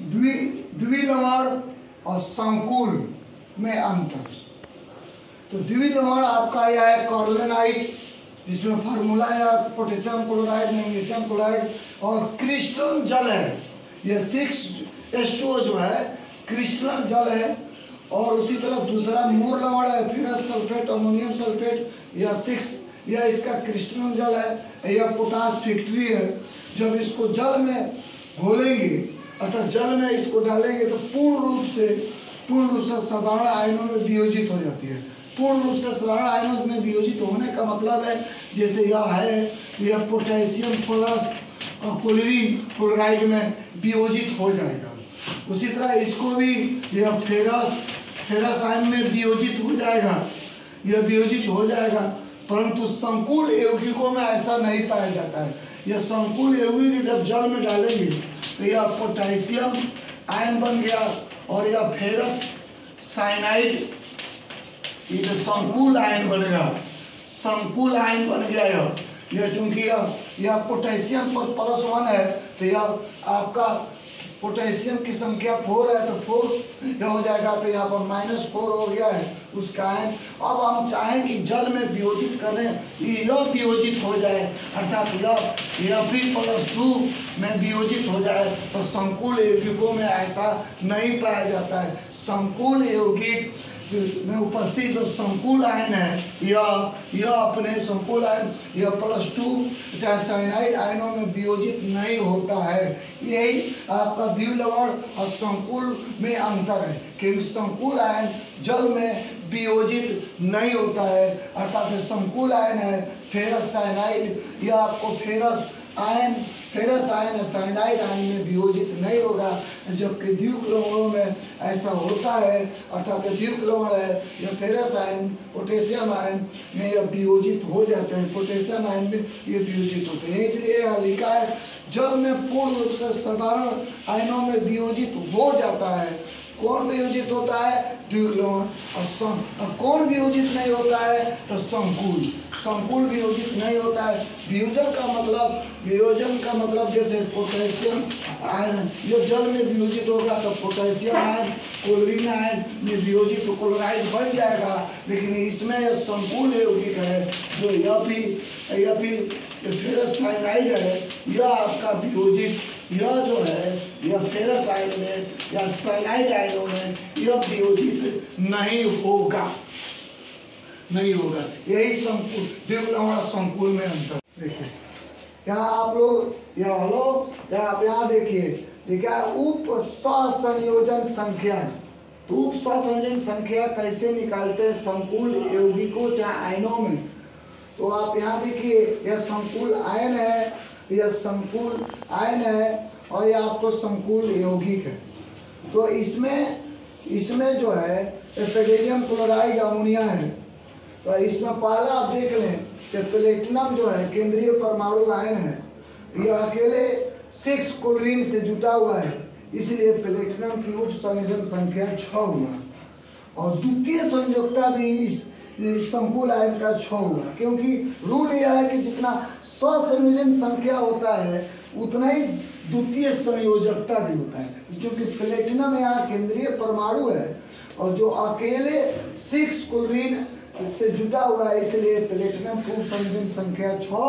द्विलवण और संकुल में अंतर। तो द्विलवण आपका यह है कार्बोनाइट, जिसमें फार्मूला है पोटेशियम क्लोराइड, मैग्नीशियम क्लोराइड, और क्रिस्टल जल है। यह 6H2O जो है क्रिस्टल जल है। और उसी तरह दूसरा मोर लवण है, फेरस सल्फेट, अमोनियम सल्फेट, यह इसका क्रिस्टल जल है। यह पोटास फैक्ट्री है। जब इसको जल में घोलेंगे अर्थात जल में इसको डालेंगे तो पूर्ण रूप से साधारण आयनों में वियोजित हो जाती है। पूर्ण रूप से साधारण आयनों में वियोजित होने का मतलब है जैसे यह पोटेशियम प्लस क्लोराइड में वियोजित हो जाएगा। उसी तरह इसको भी यह फेरस आयन में वियोजित हो जाएगा, यह वियोजित हो जाएगा। परंतु संकुल यौगिकों में ऐसा नहीं पाया जाता है। यह संकुल यौगिक जब जल में डालेंगे तो यह पोटेशियम आयन बन गया और यह फेरस साइनाइड, ये जो संकुल आयन बनेगा, संकुल आयन बन गया। यह चूंकि यह पोटेशियम पर +1 है तो यह आपका पोटेशियम की संख्या 4 है तो 4 हो जाएगा, तो यहाँ पर -4 हो गया है उसका आयन। अब हम चाहें कि जल में वियोजित करें, यह वियोजित हो जाए अर्थात यह F+2 में वियोजित हो जाए। तो संकुल यौगिकों में ऐसा नहीं पाया जाता है। संकुल यौगिक में उपस्थित जो संकुल आयन है यह अपने संकुल आयन यह +2 चाहे साइनाइड आयनों में वियोजित नहीं होता है। यही आपका द्विलवण और संकुल में अंतर है, क्योंकि संकुल आयन जल में वियोजित नहीं होता है। अर्थात संकुल आयन है फेरस साइनाइड, यह आपको फेरस आयन साइनाइड आयन में वियोजित नहीं होगा, जबकि द्विलवणों में ऐसा होता है। अर्थात द्विलवण है यह फेरस आयन पोटेशियम आयन में यह वियोजित हो जाते हैं, पोटेशियम आयन में ये वियोजित होते हैं। इसलिए यह लिखा है जल में पूर्ण रूप से साधारण आयनों में वियोजित हो जाता है। कौन वियोजित होता है? द्विलवण। और कौन वियोजित नहीं होता है? तो संकुल वियोजित नहीं होता है। वियोजन का मतलब जैसे पोटेशियम आयन जो जल में वियोजित होगा तो पोटेशियम आयन क्लोरीन आयन में वियोजित तो क्लोराइड बन जाएगा, लेकिन इसमें यह संकुल यौगिक है जो यह भी फेरस साइनाइड है, यह आपका वियोजित, यह जो है यह फेरस आयन में या साइनाइड आयनों में यह वियोजित नहीं होगा। यही संकुल द्विलवण संकुल में अंतर। देखिए यहाँ आप लोग यहाँ देखिए उप सहसंयोजन संख्या। तो उप सहसंयोजन संख्या कैसे निकालते हैं संकुल यौगिकों चाहे आयनों में? तो आप यहाँ देखिए यह संकुल आयन है और यह आपको संकुल यौगिक है। तो इसमें जो है प्लेटिनम क्लोराइड अमोनिया है। तो इसमें पहला आप देख लें कि प्लेटिनम जो है केंद्रीय परमाणु आयन है, यह अकेले 6 क्लोरीन से जुटा हुआ है, इसलिए प्लेटिनम की उप संयोजन संख्या 6 हुआ। और द्वितीय संयोजकता भी इस संकुल आयन का 6 हुआ, क्योंकि रूल यह है कि जितना सहसंयोजन संख्या होता है उतना ही द्वितीय संयोजकता भी होता है। क्योंकि प्लेटिनम यहाँ केंद्रीय परमाणु है और जो अकेले 6 क्लोरीन से जुटा हुआ है, इसलिए प्लेटिनम की संयोजन संख्या 6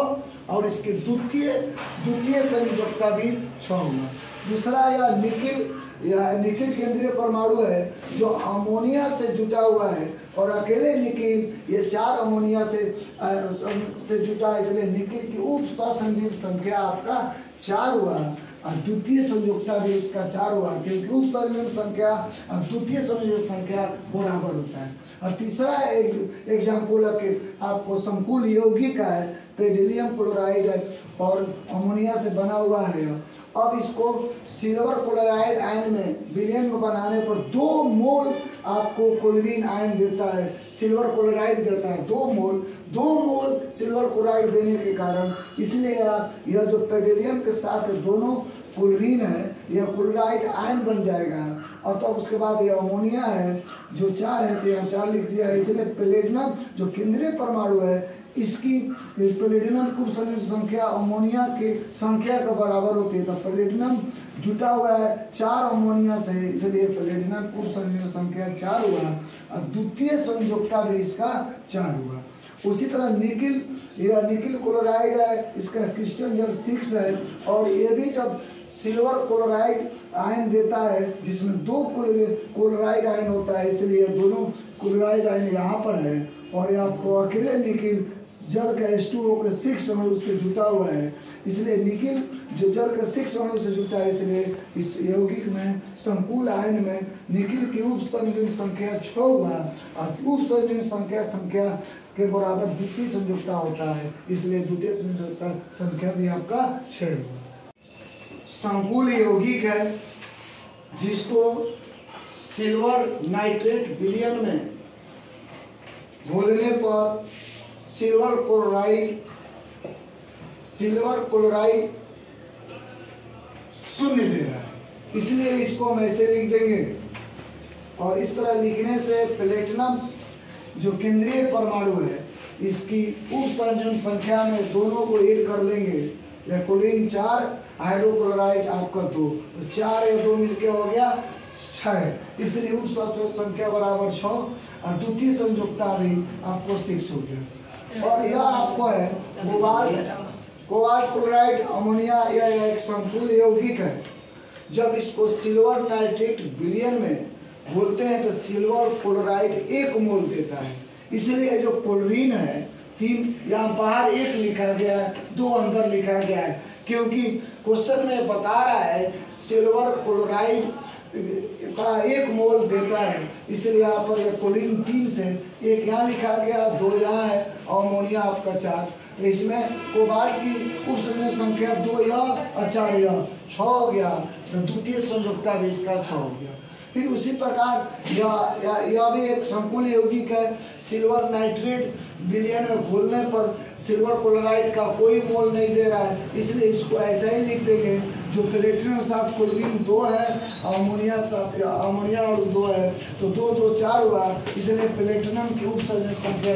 और इसके द्वितीय संयोजकता भी 6 हुआ। दूसरा यह निकिल केंद्रीय परमाणु है जो अमोनिया से जुटा हुआ है और अकेले निकिल ये 4 अमोनिया से जुटा है, इसलिए निकिल की उप सहसंयोजन संख्या आपका 4 हुआ और द्वितीय संयोजकता भी इसका 4 हुआ, क्योंकि उप संयोजन संख्या और द्वितीय संयोजन संख्या बराबर होता है। और तीसरा एग्जाम्पल है आपको संकुल यौगिक का है, पेडिलियम क्लोराइड है और अमोनिया से बना हुआ है। अब इसको सिल्वर क्लोराइड आयन में विलयन में बनाने पर 2 मोल आपको क्लोरीन आयन देता है, सिल्वर क्लोराइड देता है 2 मोल सिल्वर क्लोराइड देने के कारण, इसलिए यह जो पेडिलियम के साथ दोनों क्लोरीन है यह क्लोराइड आयन बन जाएगा। और तब उसके बाद यह अमोनिया है जो 4 है तो यहाँ 4 लिख दिया है। इसलिए प्लेटिनम जो केंद्रीय परमाणु है इसकी प्लेटिनम उप संयोजन संख्या अमोनिया के संख्या के बराबर होती है। तो प्लेटिनम जुटा हुआ है 4 अमोनिया से, इसलिए प्लेटिनम उप संयोजन संख्या 4 हुआ और द्वितीय संयोजकता भी इसका 4 हुआ। उसी तरह निकिल, यह निकिल क्लोराइड है, इसका क्रिस्टल नंबर 6 है और ये भी जब सिल्वर क्लोराइड आयन देता है जिसमें 2 क्लोराइड आयन होता है, इसलिए दोनों क्लोराइड आयन यहाँ पर है और ये आपको अकेले निकिल जल का H2O के 6 अणु से जुटा हुआ है, इसलिए निकिल जो जल के 6 अणु से जुटा है, इसलिए इस यौगिक में संकुल आयन में निकिल की उप संयोजन संख्या 6 हुआ और उप संयोजन संख्या के बराबर द्वितीय संयोजकता होता है, इसलिए द्वितीय संयोजकता संख्या भी आपका 6 हुआ। संकुल यौगिक है जिसको सिल्वर नाइट्रेट विलयन में घोलने पर सिल्वर क्लोराइड शून्य दे रहा है, इसलिए इसको हम ऐसे लिख देंगे। और इस तरह लिखने से प्लेटिनम जो केंद्रीय परमाणु है इसकी उप संयोजन संख्या में दोनों को ऐड कर लेंगे। या क्लोरीन 4 हाइड्रोक्लोराइड आपका 2, तो 4 या 2 मिलके हो गया 6, इसलिए उप संयोजन संख्या बराबर 6 और द्वितीय संयोजकता भी आपको 6 हो गया। और यह आपको है कोबाल्ट क्लोराइड अमोनिया, यह एक संकुल यौगिक है। जब इसको सिल्वर नाइट्रेट विलयन में बोलते हैं तो सिल्वर क्लोराइड 1 मोल देता है, इसलिए जो क्लोरीन है 3 यहाँ बाहर 1 लिखा गया है, 2 अंदर लिखा गया है, क्योंकि क्वेश्चन में बता रहा है सिल्वर क्लोराइड का 1 मोल देता है, इसलिए यहाँ पर यह क्लोरीन 3 से 1 यहाँ लिखा गया, 2 यहाँ है और अमोनिया आपका 4। इसमें कोबाल्ट की उप संयोजन संख्या 2 यह और 4 यह 6 हो गया, तो द्वितीय संयोजकता भी इसका 6 हो गया। फिर उसी प्रकार यह भी एक संकुल यौगिक है। सिल्वर नाइट्रेट विलयन में घोलने पर सिल्वर क्लोराइड का कोई मोल नहीं दे रहा है, इसलिए इसको ऐसा ही लिख देंगे। जो प्लेटिनम साथ क्लोरीन 2 है, अमोनिया और 2 है, तो 2 2 4 हुआ, इसलिए प्लेटिनम की उप संयोजन संख्या